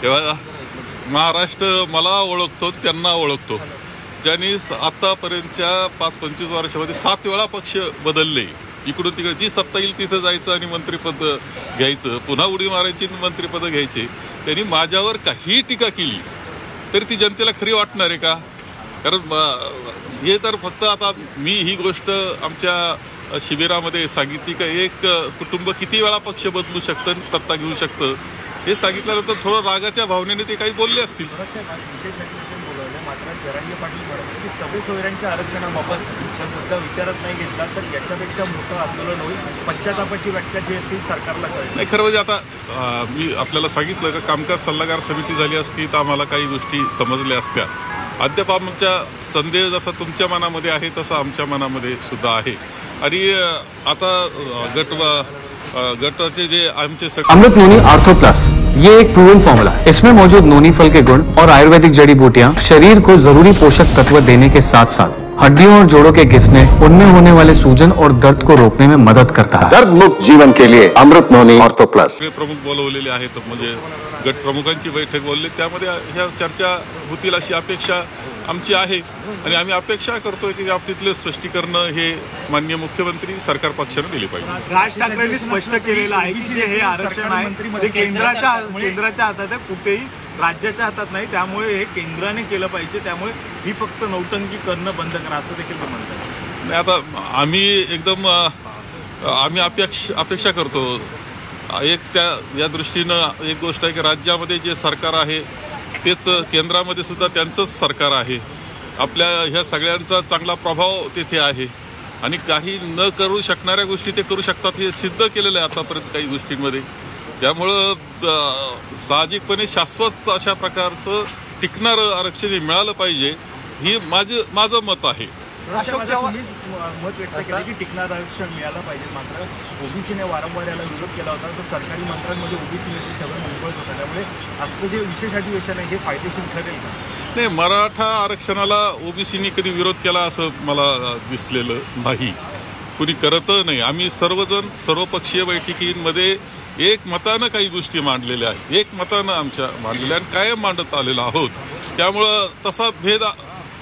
तेव्हा महाराष्ट्र मला ओळखतो, त्यांना ओळखतो, ज्यांनी आतापर्यंतच्या 5-25 वर्षामध्ये 7 वेळा पक्ष बदलले. इकडून तिकडे जी सत्ता येईल तिथं जायचं आणि मंत्रिपद घ्यायचं, पुन्हा उडी मारायची मंत्रिपद घ्यायचे. त्यांनी माझ्यावर काही टीका केली तरी ती जनतेला खरी वाटणार आहे का? कारण हे तर फक्त आता मी ही गोष्ट आमच्या शिबिरामध्ये सांगितली का एक कुटुंब किती वेळा पक्ष बदलू शकतं, सत्ता घेऊ शकतं, हे सांगितल्यानंतर थोडं रागाच्या भावनेने ते काही बोलले असतील. मात्र जरांगे पाटील म्हणतात की सगळे सोयऱ्यांच्या आरक्षणाबाबत जर मुद्दा विचारत नाही घेतला तर याच्यापेक्षा मोठं आंदोलन होईल. पश्चातापाची व्याख्या जी असतील सरकारला कळेल. नाही, खरं म्हणजे आता मी आपल्याला सांगितलं का कामकाज सल्लागार समिती झाली असती तर आम्हाला काही गोष्टी समजल्या असत्या. अद्याप आमच्या संदेह जसा तुमच्या मनामध्ये आहे तसा आमच्या मनामध्ये सुद्धा आहे. आणि आता गटाचे जे आमचे अमृत नोनी आर्थो प्लस ये एक प्रूवन फॉर्मूला है. इसमें मौजूद नोनी फल के गुण और आयुर्वेदिक जड़ी बूटियां शरीर को जरूरी पोषक तत्व देने के साथ साथ हड्डियों और जोड़ों के घिसने, उनमें होने वाले सूजन और दर्द को रोकने में मदद करता है. दर्द मुक्त जीवन के लिए अमृत नोनी आर्थो प्लस. प्रमुख बोलवलेले आहेत, म्हणजे गट प्रमुखांची बैठक बोलली, त्यामध्ये ह्या चर्चा होतील अशी अपेक्षा आमची आहे. आणि आम्ही अपेक्षा करतोय की तिथले स्पष्टीकरण हे माननीय मुख्यमंत्री सरकार पक्षाने दिले पाहिजे. राज ठाकरेंनी स्पष्ट केलेलं आहे की जे हे आरक्षण आहे ते केंद्राच्या हातात आहे, कुठेही राज्याच्या हातात नाही. त्यामुळे हे केंद्राने केलं पाहिजे. त्यामुळे ही फक्त नौटंकी करणं बंद करा असं देखील ते म्हणतात. नाही, आता आम्ही अपेक्षा करतो. या दृष्टीनं एक गोष्ट आहे की राज्यामध्ये जे सरकार आहे तेच केंद्रामध्ये सुद्धा त्यांचंच सरकार आहे. आपल्या ह्या सगळ्यांचा चांगला प्रभाव तेथे आहे आणि काही न करू शकणाऱ्या गोष्टी ते करू शकतात हे सिद्ध केलेलं आहे आतापर्यंत काही गोष्टींमध्ये. त्यामुळं साहजिकपणे शाश्वत अशा प्रकारचं टिकणारं आरक्षण हे मिळालं पाहिजे, ही माझं मत आहे. मत व्यक्त केलं की टिकणार आरक्षण मिळालं पाहिजे. मात्र ओबीसीने वारंवार याला विरोध केला होता. तर सरकारी मंत्र्यांमध्ये ओबीसी नेते सगळं मुंबईत होतं. त्यामुळे आजचं जे विशेष अधिवेशन आहे हे फायदेशीर ठरेल का? नाही, मराठा आरक्षणाला ओबीसीनी कधी विरोध केला असं मला दिसलेलं नाही, कुणी करतच नाही. आम्ही सर्वजण सर्वपक्षीय बैठकींमध्ये एक मतानं काही गोष्टी मांडलेल्या आहेत, एक मतानं आमच्या मांडलेल्या आणि कायम मांडत आलेलो आहोत. त्यामुळं तसा भेद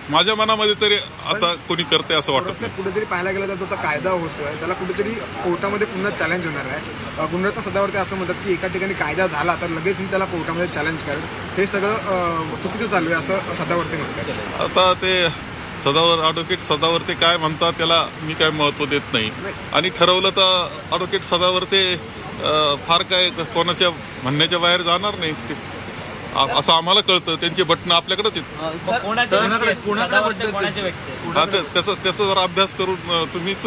माझ्या मनामध्ये तरी आता कोणी करते असं वाटत नाही. कुठेतरी पाहायला गेलं तर तो कायदा होतोय, त्याला कुठेतरी कोर्टामध्ये पुन्हा चॅलेंज होणार आहे. गुन्ह्याच्या सदावरती असं म्हणतात की एका ठिकाणी कायदा झाला तर लगेच मी त्याला कोर्टामध्ये चॅलेंज करेल. हे सगळं चुकीचं चालू आहे असं सदावरती म्हणतात. आता ते ॲडव्होकेट सदावर्ते काय म्हणतात त्याला मी काय महत्त्व देत नाही. आणि ठरवलं तर ॲडव्होकेट सदावर्ते फार काय कोणाच्या म्हणण्याच्या बाहेर जाणार नाही असं आम्हाला कळतं. त्यांची बटणं आपल्याकडेच आहेत. त्याचा जरा अभ्यास करून तुम्हीच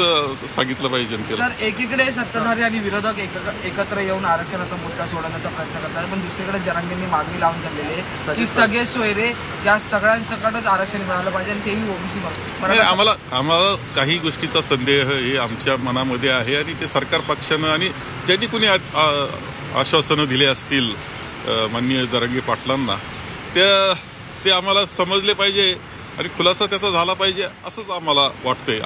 सांगितलं पाहिजे. सर, एकीकडे सत्ताधारी आणि विरोधक एकत्र येऊन आरक्षणाचा मुद्दा सोडवण्याचा प्रयत्न करतात, पण दुसरीकडे जरांगेंनी मागणी लावून धरलेली आहे की सगळे सोयरे या सगळ्यांसकटच आरक्षण मिळालं पाहिजे आणि तेही ओबीसी. आम्हाला काही गोष्टीचा संदेह हे आमच्या मनामध्ये आहे आणि ते सरकार पक्षानं आणि ज्यांनी कुणी आश्वासनं दिले असतील माननीय जरांगे पाटलांना ते आम्हाला समजले पाहिजे आणि खुलासा त्याचा झाला पाहिजे असंच आम्हाला वाटतंय.